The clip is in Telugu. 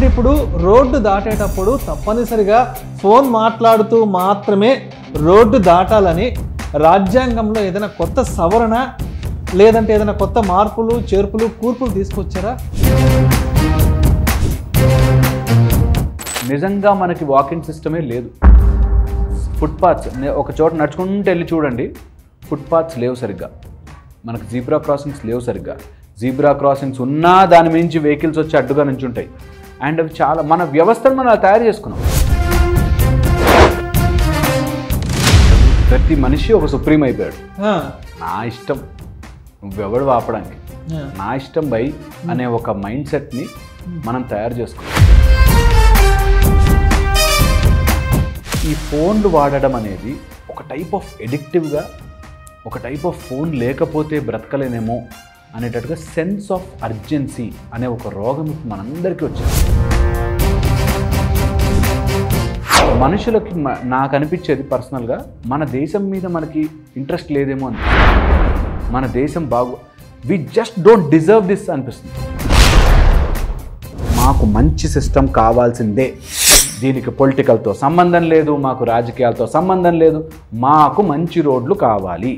ఇప్పుడు రోడ్డు దాటేటప్పుడు తప్పనిసరిగా ఫోన్ మాట్లాడుతూ మాత్రమే రోడ్డు దాటాలని రాజ్యాంగంలో ఏదైనా కొత్త సవరణ లేదంటే ఏదైనా కొత్త మార్పులు చేర్పులు కూర్పులు తీసుకొచ్చారా? నిజంగా మనకి వాకింగ్ సిస్టమే లేదు. ఫుట్పాత్స్ ఒక చోట నడుచుకుంటూ వెళ్ళి చూడండి, ఫుట్పాత్స్ లేవు సరిగ్గా, మనకు జీబ్రా క్రాసింగ్స్ లేవు సరిగ్గా. జీబ్రా క్రాసింగ్స్ ఉన్నా దాని మించి వెహికల్స్ వచ్చి అడ్డుగా నుంచుంటాయి. అండ్ అవి చాలా మన వ్యవస్థను మనం తయారు చేసుకున్నాం. ప్రతి మనిషి ఒక సుప్రీం అయిపోయాడు. నా ఇష్టం, నువ్వెవడు ఆపడానికి, నా ఇష్టం బై అనే ఒక మైండ్ సెట్ని మనం తయారు చేసుకున్నాం. ఈ ఫోన్లు వాడడం అనేది ఒక టైప్ ఆఫ్ ఎడిక్టివ్గా, ఒక టైప్ ఆఫ్ ఫోన్ లేకపోతే బ్రతకలేనేమో అనేటట్టుగా సెన్స్ ఆఫ్ అర్జెన్సీ అనే ఒక రోగం మనందరికీ వచ్చింది. మనుషులకి నాకు అనిపించేది పర్సనల్గా, మన దేశం మీద మనకి ఇంట్రెస్ట్ లేదేమో అని. మన దేశం we just don't deserve this అనిపిస్తుంది. మాకు మంచి సిస్టమ్ కావాల్సిందే, దీనికి పొలిటికల్తో సంబంధం లేదు, మాకు రాజకీయాలతో సంబంధం లేదు, మాకు మంచి రోడ్లు కావాలి.